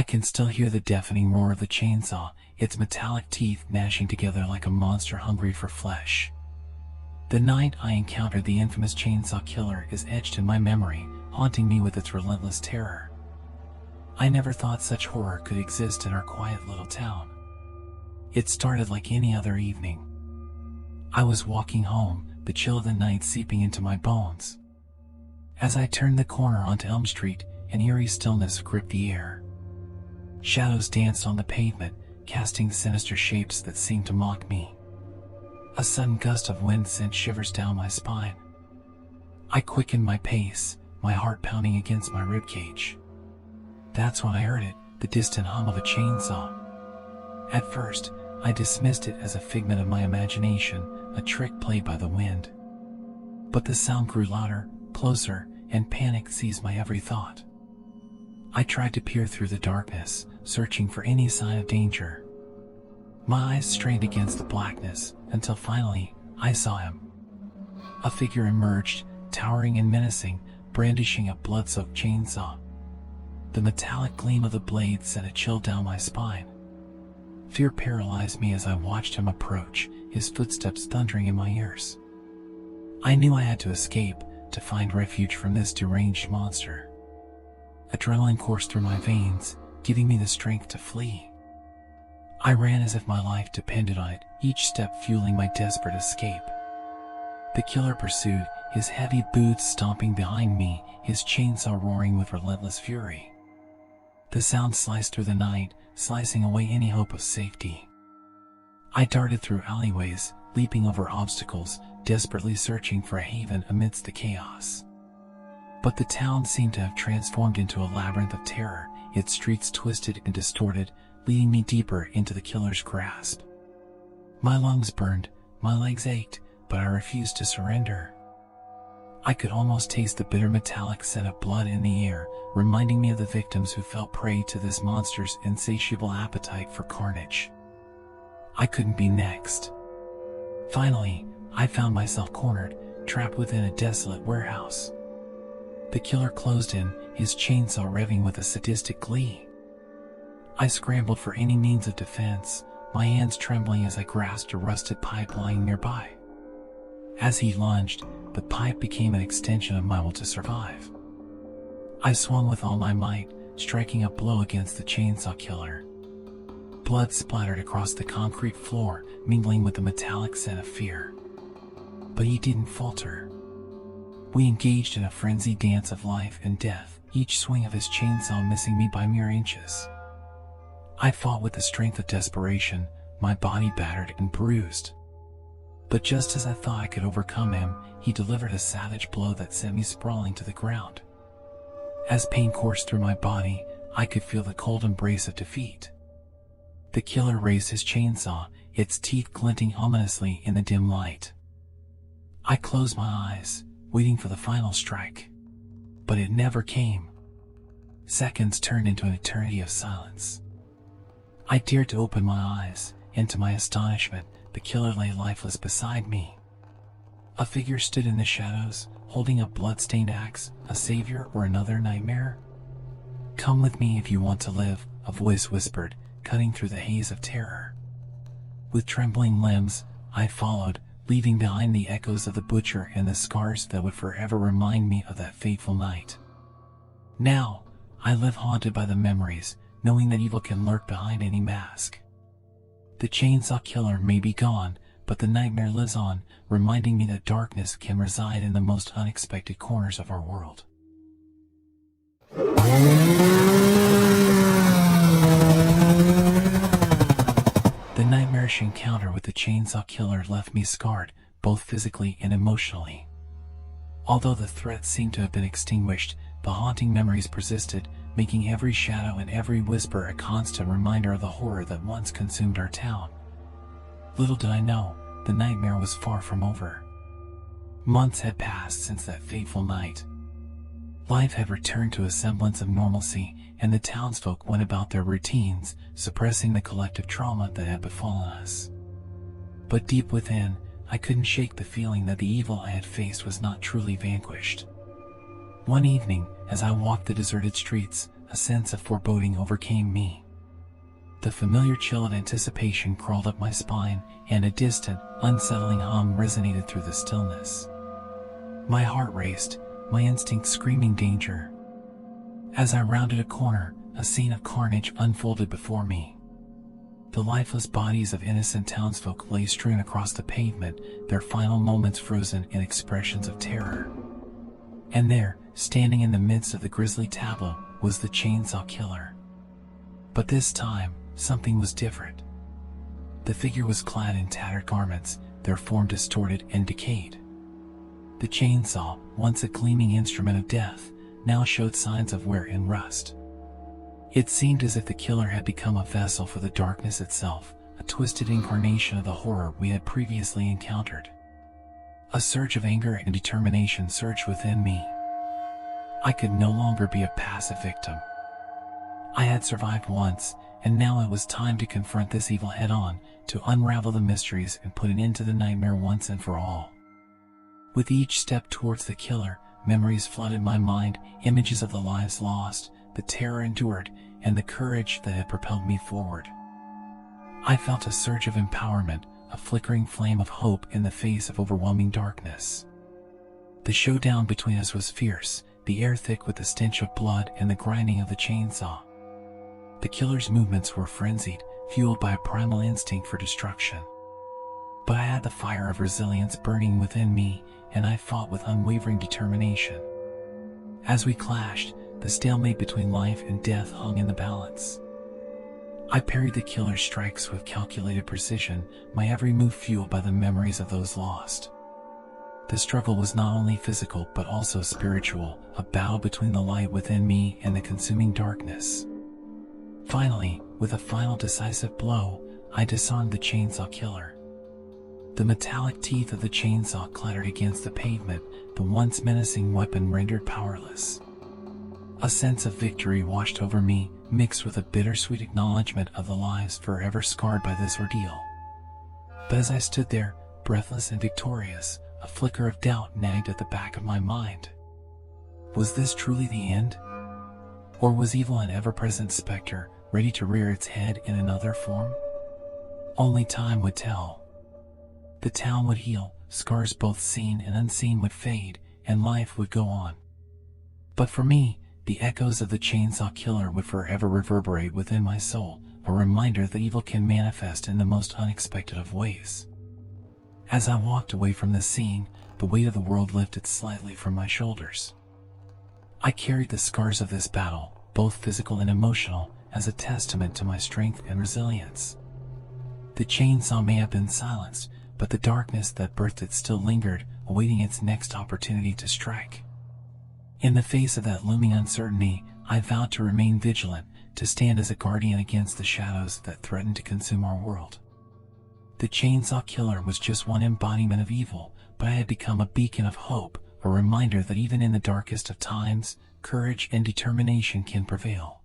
can still hear the deafening roar of the chainsaw, its metallic teeth gnashing together like a monster hungry for flesh. The night I encountered the infamous chainsaw killer is etched in my memory, haunting me with its relentless terror. I never thought such horror could exist in our quiet little town. It started like any other evening. I was walking home, the chill of the night seeping into my bones. As I turned the corner onto Elm Street, an eerie stillness gripped the air. Shadows danced on the pavement, casting sinister shapes that seemed to mock me. A sudden gust of wind sent shivers down my spine. I quickened my pace, my heart pounding against my ribcage. That's when I heard it, the distant hum of a chainsaw. At first, I dismissed it as a figment of my imagination, a trick played by the wind. But the sound grew louder, closer, and panic seized my every thought. I tried to peer through the darkness, searching for any sign of danger. My eyes strained against the blackness, until finally, I saw him. A figure emerged, towering and menacing, brandishing a blood-soaked chainsaw. The metallic gleam of the blade sent a chill down my spine. Fear paralyzed me as I watched him approach, his footsteps thundering in my ears. I knew I had to escape, to find refuge from this deranged monster. Adrenaline coursed through my veins, giving me the strength to flee. I ran as if my life depended on it, each step fueling my desperate escape. The killer pursued, his heavy boots stomping behind me, his chainsaw roaring with relentless fury. The sound sliced through the night, slicing away any hope of safety. I darted through alleyways, leaping over obstacles, desperately searching for a haven amidst the chaos. But the town seemed to have transformed into a labyrinth of terror, its streets twisted and distorted, leading me deeper into the killer's grasp. My lungs burned, my legs ached, but I refused to surrender. I could almost taste the bitter metallic scent of blood in the air, reminding me of the victims who fell prey to this monster's insatiable appetite for carnage. I couldn't be next. Finally, I found myself cornered, trapped within a desolate warehouse. The killer closed in, his chainsaw revving with a sadistic glee. I scrambled for any means of defense, my hands trembling as I grasped a rusted pipe lying nearby. As he lunged, the pipe became an extension of my will to survive. I swung with all my might, striking a blow against the chainsaw killer. Blood splattered across the concrete floor, mingling with the metallic scent of fear. But he didn't falter. We engaged in a frenzied dance of life and death, each swing of his chainsaw missing me by mere inches. I fought with the strength of desperation, my body battered and bruised. But just as I thought I could overcome him, he delivered a savage blow that sent me sprawling to the ground. As pain coursed through my body, I could feel the cold embrace of defeat. The killer raised his chainsaw, its teeth glinting ominously in the dim light. I closed my eyes, waiting for the final strike. But it never came. Seconds turned into an eternity of silence. I dared to open my eyes, and to my astonishment, the killer lay lifeless beside me. A figure stood in the shadows, holding a blood-stained axe, a savior or another nightmare. "Come with me if you want to live," a voice whispered, cutting through the haze of terror. With trembling limbs, I followed, leaving behind the echoes of the butcher and the scars that would forever remind me of that fateful night. Now, I live haunted by the memories, knowing that evil can lurk behind any mask. The chainsaw killer may be gone, but the nightmare lives on, reminding me that darkness can reside in the most unexpected corners of our world. The nightmarish encounter with the chainsaw killer left me scarred, both physically and emotionally. Although the threat seemed to have been extinguished, the haunting memories persisted, making every shadow and every whisper a constant reminder of the horror that once consumed our town. Little did I know, the nightmare was far from over. Months had passed since that fateful night. Life had returned to a semblance of normalcy, and the townsfolk went about their routines, suppressing the collective trauma that had befallen us. But deep within, I couldn't shake the feeling that the evil I had faced was not truly vanquished. One evening, as I walked the deserted streets, a sense of foreboding overcame me. The familiar chill of anticipation crawled up my spine, and a distant, unsettling hum resonated through the stillness. My heart raced, my instinct screaming danger. As I rounded a corner, a scene of carnage unfolded before me. The lifeless bodies of innocent townsfolk lay strewn across the pavement, their final moments frozen in expressions of terror. And there, standing in the midst of the grisly tableau, was the chainsaw killer. But this time, something was different. The figure was clad in tattered garments, their form distorted and decayed. The chainsaw, once a gleaming instrument of death, now showed signs of wear and rust. It seemed as if the killer had become a vessel for the darkness itself, a twisted incarnation of the horror we had previously encountered. A surge of anger and determination surged within me. I could no longer be a passive victim. I had survived once, and now it was time to confront this evil head-on, to unravel the mysteries and put an end to the nightmare once and for all. With each step towards the killer, memories flooded my mind, images of the lives lost, the terror endured, and the courage that had propelled me forward. I felt a surge of empowerment, a flickering flame of hope in the face of overwhelming darkness. The showdown between us was fierce, the air thick with the stench of blood and the grinding of the chainsaw. The killer's movements were frenzied, fueled by a primal instinct for destruction. But I had the fire of resilience burning within me, and I fought with unwavering determination. As we clashed, the stalemate between life and death hung in the balance. I parried the killer's strikes with calculated precision, my every move fueled by the memories of those lost. The struggle was not only physical but also spiritual, a battle between the light within me and the consuming darkness. Finally, with a final decisive blow, I disarmed the chainsaw killer. The metallic teeth of the chainsaw clattered against the pavement, the once menacing weapon rendered powerless. A sense of victory washed over me, mixed with a bittersweet acknowledgement of the lives forever scarred by this ordeal. But as I stood there, breathless and victorious, a flicker of doubt nagged at the back of my mind. Was this truly the end? Or was evil an ever-present specter, ready to rear its head in another form? Only time would tell. The town would heal, scars both seen and unseen would fade, and life would go on. But for me, the echoes of the chainsaw killer would forever reverberate within my soul, a reminder that evil can manifest in the most unexpected of ways. As I walked away from the scene, the weight of the world lifted slightly from my shoulders. I carried the scars of this battle, both physical and emotional, as a testament to my strength and resilience. The chainsaw may have been silenced, but the darkness that birthed it still lingered, awaiting its next opportunity to strike. In the face of that looming uncertainty, I vowed to remain vigilant, to stand as a guardian against the shadows that threatened to consume our world. The chainsaw killer was just one embodiment of evil, but I had become a beacon of hope, a reminder that even in the darkest of times, courage and determination can prevail.